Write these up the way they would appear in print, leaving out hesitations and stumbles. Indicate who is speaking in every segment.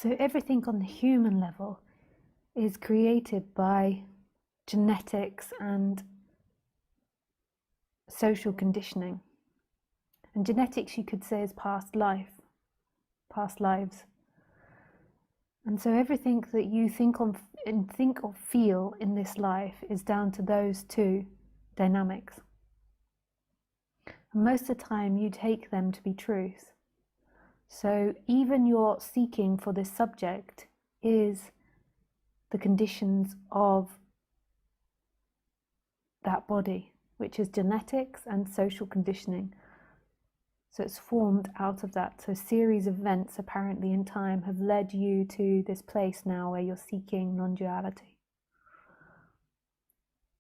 Speaker 1: So everything on the human level is created by genetics and social conditioning. And genetics, you could say, is past lives. And so everything that you think or feel in this life is down to those two dynamics. And most of the time you take them to be truth. So even your seeking for this subject is the conditions of that body, which is genetics and social conditioning. So it's formed out of that. So a series of events apparently in time have led you to this place now where you're seeking non-duality.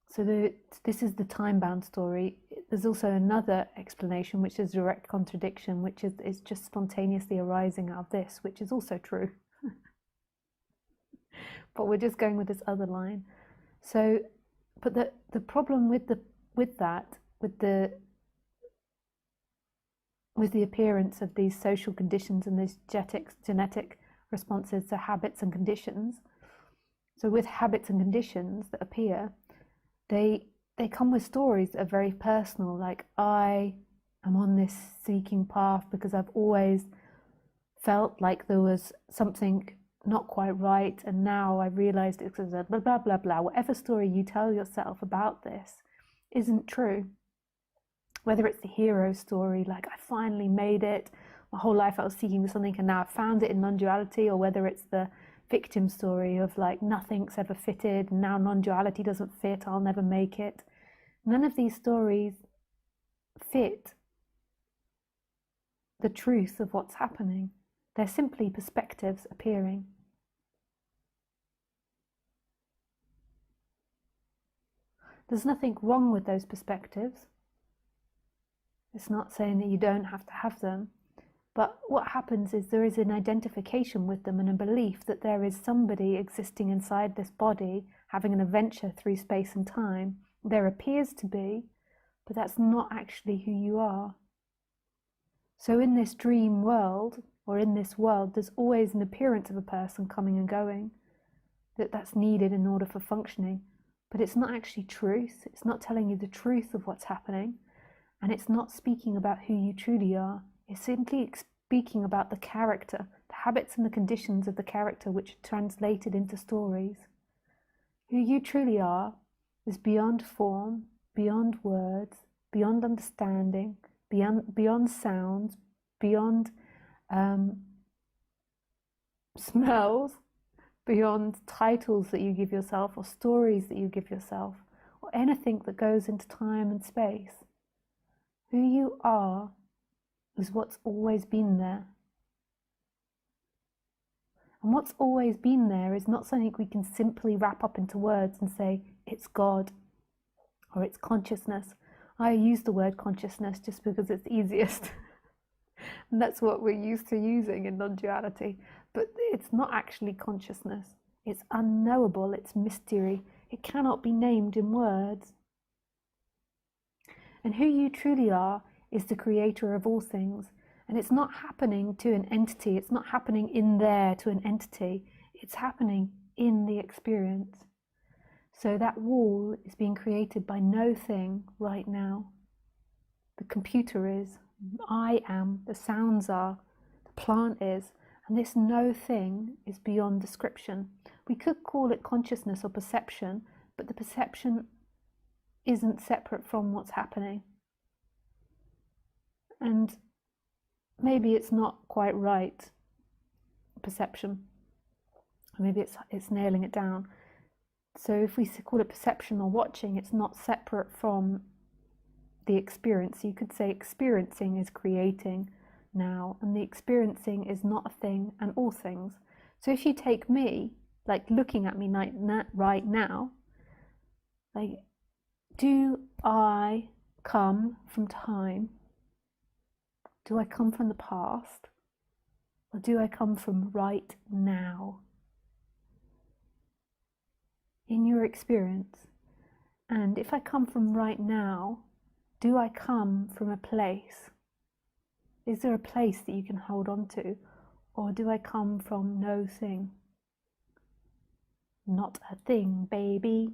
Speaker 1: So this is the time-bound story. There's also another explanation, which is direct contradiction, which is just spontaneously arising out of this, which is also true. But we're just going with this other line. So, but the problem with the appearance of these social conditions and these genetic responses to habits and conditions. So with habits and conditions that appear, they come with stories that are very personal, like I am on this seeking path because I've always felt like there was something not quite right, and now I realized it's blah blah blah blah. Whatever story you tell yourself about this isn't true. Whether it's the hero story, like I finally made it, my whole life I was seeking something and now I found it in non-duality, or whether it's the victim story of like nothing's ever fitted and now non-duality doesn't fit, I'll never make it. None of these stories fit the truth of what's happening. They're simply perspectives appearing. There's nothing wrong with those perspectives. It's not saying that you don't have to have them, but what happens is there is an identification with them and a belief that there is somebody existing inside this body having an adventure through space and time. There appears to be, but that's not actually who you are. So in this dream world, or in this world, there's always an appearance of a person coming and going, that's needed in order for functioning, but it's not actually truth. It's not telling you the truth of what's happening. And it's not speaking about who you truly are. It's simply speaking about the character, the habits and the conditions of the character which are translated into stories. Who you truly are is beyond form, beyond words, beyond understanding, beyond sounds, beyond smells, beyond titles that you give yourself or stories that you give yourself, or anything that goes into time and space. Who you are is what's always been there. And what's always been there is not something we can simply wrap up into words and say, it's God, or it's consciousness. I use the word consciousness just because it's easiest. And that's what we're used to using in non-duality. But it's not actually consciousness. It's unknowable, it's mystery. It cannot be named in words. And who you truly are is the creator of all things. And it's not happening to an entity. It's not happening in there to an entity. It's happening in the experience. So that wall is being created by no thing right now. The computer is, I am, the sounds are, the plant is, and this no thing is beyond description. We could call it consciousness or perception, but the perception isn't separate from what's happening. And maybe it's not quite right, perception. Maybe it's nailing it down. So if we call it perception or watching, it's not separate from the experience. You could say experiencing is creating now, and the experiencing is not a thing and all things. So if you take me, like looking at me right now, like, do I come from time? Do I come from the past? Or do I come from right now? In your experience. And if I come from right now, do I come from a place? Is there a place that you can hold on to? Or do I come from no thing? Not a thing, baby.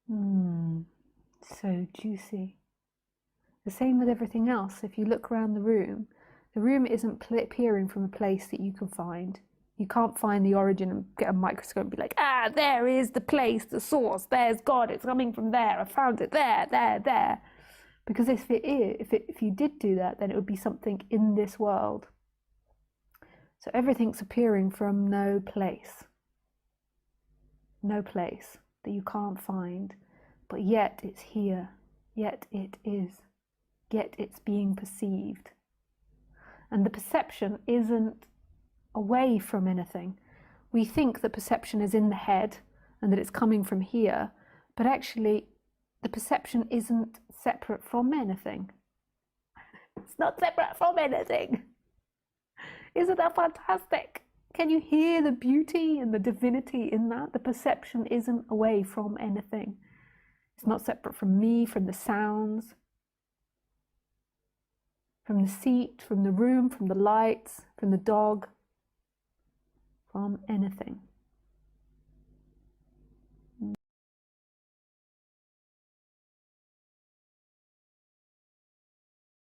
Speaker 1: So juicy. The same with everything else. If you look around the room isn't appearing from a place that you can find. You can't find the origin and get a microscope and be like, there is the place, the source, there's God, it's coming from there, I found it there. Because if you did do that, then it would be something in this world. So everything's appearing from no place that you can't find, but yet it's here, yet it is, yet it's being perceived. And the perception isn't away from anything. We think that perception is in the head and that it's coming from here, but actually the perception isn't separate from anything. It's not separate from anything. Isn't that fantastic? Can you hear the beauty and the divinity in that? The perception isn't away from anything. It's not separate from me, from the sounds, from the seat, from the room, from the lights, from the dog, from anything.